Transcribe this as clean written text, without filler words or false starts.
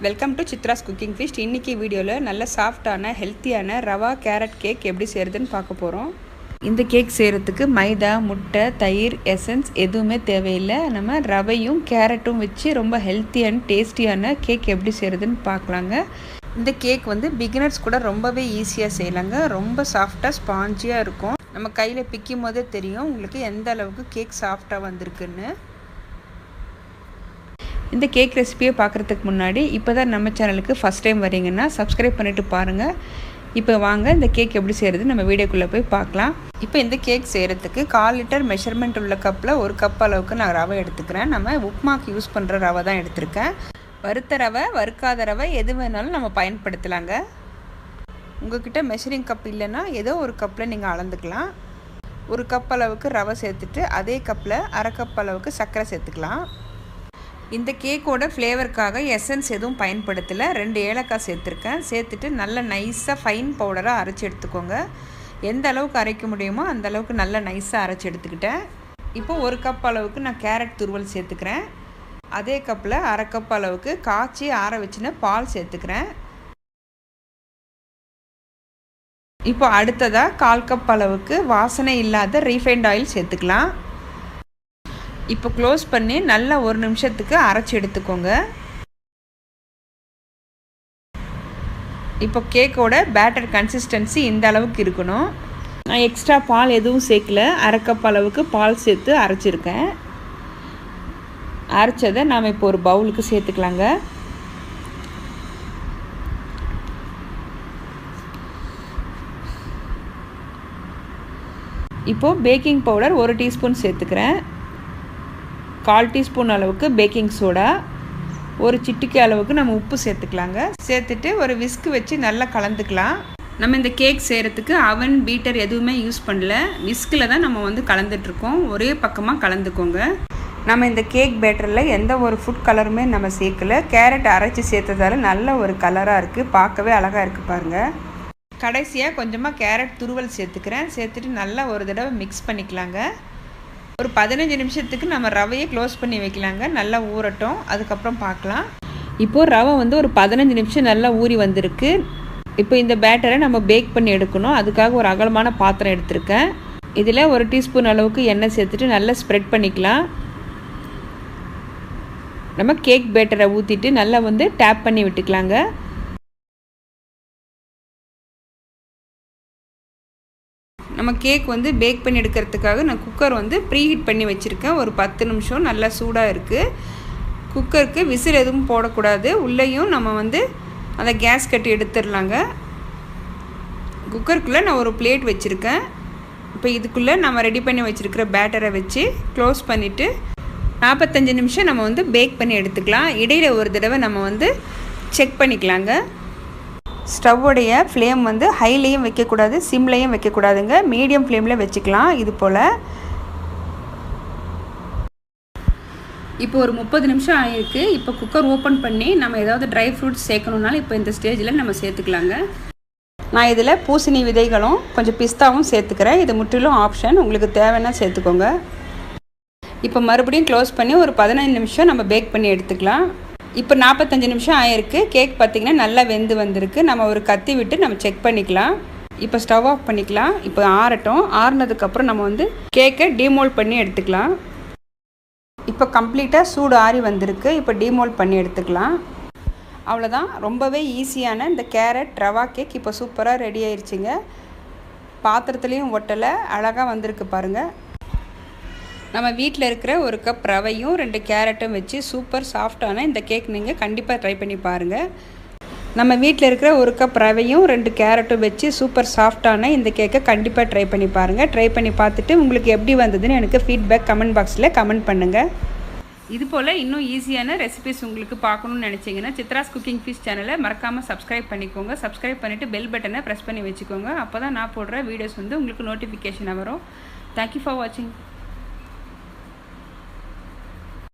Welcome to Chitra's cooking feast. இன்றைக்கி வீடியோவில் நல்ல சாஃப்டான ஹெல்த்தியான ரவா கேரட் கேக் எப்படி செய்கிறதுன்னு பார்க்க போகிறோம். இந்த கேக் செய்கிறதுக்கு மைதா, முட்டை, தயிர், எசன்ஸ் எதுவுமே தேவையில்லை. நம்ம ரவையும் கேரட்டும் வச்சு ரொம்ப ஹெல்த்தியான டேஸ்டியான கேக் எப்படி செய்கிறதுன்னு பார்க்கலாங்க. இந்த கேக் பிகினர்ஸ் கூட ரொம்பவே ஈஸியாக செய்யலாங்க. ரொம்ப சாஃப்டாக ஸ்பாஞ்சியாக இருக்கும். நம்ம கையில் பிக்கும் போதே தெரியும் உங்களுக்கு எந்த அளவுக்கு கேக் சாஃப்டாக வந்திருக்குன்னு. இந்த கேக் ரெசிபியை பார்க்குறதுக்கு முன்னாடி இப்போ தான் நம்ம சேனலுக்கு ஃபஸ்ட் டைம் வரீங்கன்னா சப்ஸ்கிரைப் பண்ணிவிட்டு பாருங்கள். இப்போ வாங்க இந்த கேக் எப்படி செய்கிறது நம்ம வீடியோக்குள்ளே போய் பார்க்கலாம். இப்போ இந்த கேக் செய்கிறதுக்கு 1/4 லிட்டர் மெஷர்மெண்ட் உள்ள கப்பில் 1 கப் அளவுக்கு நான் ரவை எடுத்துக்கிறேன். நம்ம உப்புமாக்கு யூஸ் பண்ணுற ரவை தான் எடுத்திருக்கேன். வறுத்த ரவை, வறுக்காத ரவை எது வேணாலும் நம்ம பயன்படுத்தலாங்க. உங்கள்கிட்ட மெஷரிங் கப் இல்லைன்னா ஏதோ ஒரு கப்பில் நீங்கள் அளந்துக்கலாம். 1 கப் அளவுக்கு ரவை சேர்த்துட்டு அதே கப்பில் 1/2 கப் அளவுக்கு சர்க்கரை சேர்த்துக்கலாம். இந்த கேக்கோட ஃப்ளேவருக்காக எசன்ஸ் எதுவும் பயன்படுத்தலை. 2 ஏலக்காய் சேர்த்துருக்கேன். சேர்த்துட்டு நல்லா நைஸாக ஃபைன் பவுடராக அரைச்சி எடுத்துக்கோங்க. எந்த அளவுக்கு அரைக்க முடியுமோ அந்த அளவுக்கு நல்லா நைஸாக அரைச்சி எடுத்துக்கிட்டேன். இப்போது 1 கப் அளவுக்கு நான் கேரட் துருவல் சேர்த்துக்கிறேன். அதே கப்பில் 1/2 கப் அளவுக்கு காய்ச்சி ஆற வச்சுன பால் சேர்த்துக்கிறேன். இப்போ அடுத்ததாக 1/4 கப் அளவுக்கு வாசனை இல்லாத ரீஃபைண்ட் ஆயில் சேர்த்துக்கலாம். இப்போ க்ளோஸ் பண்ணி நல்லா 1 நிமிஷத்துக்கு அரைச்சி எடுத்துக்கோங்க. இப்போ கேக்கோட பேட்டர் கன்சிஸ்டன்சி இந்த அளவுக்கு இருக்கணும். நான் எக்ஸ்ட்ரா பால் எதுவும் சேர்க்கல. 1/2 கப் அளவுக்கு பால் சேர்த்து அரைச்சிருக்கேன். அரைச்சதை நாம் இப்போ ஒரு பவுலுக்கு சேர்த்துக்கலாங்க. இப்போது பேக்கிங் பவுடர் 1 டீஸ்பூன் சேர்த்துக்கிறேன். 1/4 டீஸ்பூன் அளவுக்கு பேக்கிங் சோடா, 1 சிட்டிக்கை அளவுக்கு நம்ம உப்பு சேர்த்துக்கலாங்க. சேர்த்துட்டு ஒரு விஸ்க் வச்சு நல்லா கலந்துக்கலாம். நம்ம இந்த கேக் செய்கிறதுக்கு அவன், பீட்டர் எதுவுமே யூஸ் பண்ணல. விஸ்கில் தான் நம்ம கலந்துட்ருக்கோம். ஒரே பக்கமாக கலந்துக்கோங்க. நம்ம இந்த கேக் பேட்டரில் எந்த ஒரு ஃபுட் கலருமே நம்ம சேர்க்கல. கேரட் அரைச்சி சேர்த்ததால நல்ல ஒரு கலராக இருக்குது. பார்க்கவே அழகாக இருக்குது பாருங்கள். கடைசியாக கொஞ்சமாக கேரட் துருவல் சேர்த்துக்கிறேன். சேர்த்துட்டு நல்லா ஒரு தடவை மிக்ஸ் பண்ணிக்கலாங்க. ஒரு 15 நிமிஷத்துக்கு நம்ம ரவையை க்ளோஸ் பண்ணி வைக்கலாங்க. நல்லா ஊறட்டும், அதுக்கப்புறம் பார்க்கலாம். இப்போது ரவை ஒரு 15 நிமிஷம் நல்லா ஊறி வந்திருக்கு. இப்போ இந்த பேட்டரை நம்ம பேக் பண்ணி எடுக்கணும். அதுக்காக ஒரு அகலமான பாத்திரம் எடுத்திருக்கேன். இதில் 1 டீஸ்பூன் அளவுக்கு எண்ணெய் சேர்த்துட்டு நல்லா ஸ்ப்ரெட் பண்ணிக்கலாம். நம்ம கேக் பேட்டரை ஊற்றிட்டு நல்லா டேப் பண்ணி விட்டுக்கலாங்க. நம்ம கேக் பேக் பண்ணி எடுக்கிறதுக்காக நான் குக்கர் ப்ரீஹீட் பண்ணி வச்சுருக்கேன். ஒரு 10 நிமிஷம் நல்லா சூடாக இருக்குது. குக்கருக்கு விசில் எதுவும் போடக்கூடாது. உள்ளேயும் நம்ம அந்த கேஸ் கட்டி எடுத்துடலாங்க. குக்கருக்குள்ளே நான் ஒரு பிளேட் வச்சுருக்கேன். இப்போ இதுக்குள்ளே நம்ம ரெடி பண்ணி வச்சுருக்கிற பேட்டரை வச்சு க்ளோஸ் பண்ணிவிட்டு 45 நிமிஷம் நம்ம பேக் பண்ணி எடுத்துக்கலாம். இடையில் ஒரு தடவை நம்ம செக் பண்ணிக்கலாங்க. ஸ்டவ்வுடைய ஃப்ளேம் ஹைலையும் வைக்கக்கூடாது, சிம்லையும் வைக்கக்கூடாதுங்க. மீடியம் ஃப்ளேமில் வச்சுக்கலாம். இது போல் இப்போ ஒரு 30 நிமிஷம் ஆகிருக்கு. இப்போ குக்கர் ஓப்பன் பண்ணி நம்ம ஏதாவது ட்ரை ஃப்ரூட்ஸ் சேர்க்கணுன்னாலும் இப்போ இந்த ஸ்டேஜில் நம்ம சேர்த்துக்கலாங்க. நான் இதில் பூசணி விதைகளும் கொஞ்சம் பிஸ்தாவும் சேர்த்துக்கிறேன். இது முற்றிலும் ஆப்ஷன், உங்களுக்கு தேவைன்னா சேர்த்துக்கோங்க. இப்போ மறுபடியும் க்ளோஸ் பண்ணி ஒரு 15 நிமிஷம் நம்ம பேக் பண்ணி எடுத்துக்கலாம். இப்போ 45 நிமிஷம் ஆகிருக்கு. கேக் பார்த்திங்கன்னா நல்லா வெந்து வந்திருக்கு. நம்ம ஒரு கத்தி விட்டு நம்ம செக் பண்ணிக்கலாம். இப்போ ஸ்டவ் ஆஃப் பண்ணிக்கலாம். இப்போ ஆறட்டும். ஆறுனதுக்கப்புறம் நம்ம கேக்கை டீமோல்ட் பண்ணி எடுத்துக்கலாம். இப்போ கம்ப்ளீட்டாக சூடு ஆறி வந்திருக்கு. இப்போ டீமோல்ட் பண்ணி எடுத்துக்கலாம். அவ்வளோதான். ரொம்பவே ஈஸியான இந்த கேரட் ரவா கேக் இப்போ சூப்பராக ரெடி ஆயிடுச்சுங்க. பாத்திரத்துலேயும் ஒட்டலை, அழகாக வந்திருக்கு பாருங்கள். நம்ம வீட்டில் இருக்கிற 1 கப் ரவையும் 2 கேரட்டும் வச்சு சூப்பர் சாஃப்டான இந்த கேக் நீங்கள் கண்டிப்பாக ட்ரை பண்ணி பாருங்கள். நம்ம வீட்டில் இருக்கிற 1 கப் ரவையும் 2 கேரட்டும் வச்சு சூப்பர் சாஃப்டான இந்த கேக்கை கண்டிப்பாக ட்ரை பண்ணி பாருங்கள். ட்ரை பண்ணி பார்த்துட்டு உங்களுக்கு எப்படி வந்ததுன்னு எனக்கு ஃபீட்பேக் கமெண்ட் பாக்ஸில் கமெண்ட் பண்ணுங்கள். இது போல் இன்னும் ஈஸியான ரெசிபிஸ் உங்களுக்கு பார்க்கணுன்னு நினச்சிங்கன்னா சித்ராஸ் குக்கிங் ஃபீஸ்ட் சேனலை மறக்காமல் சப்ஸ்கிரைப் பண்ணிக்கோங்க. சப்ஸ்கிரைப் பண்ணிவிட்டு பெல் பட்டனை ப்ரெஸ் பண்ணி வச்சுக்கோங்க. அப்போ தான் நான் போடுற வீடியோஸ் உங்களுக்கு நோட்டிஃபிகேஷனாக வரும். தேங்க்யூ ஃபார் வாட்சிங்.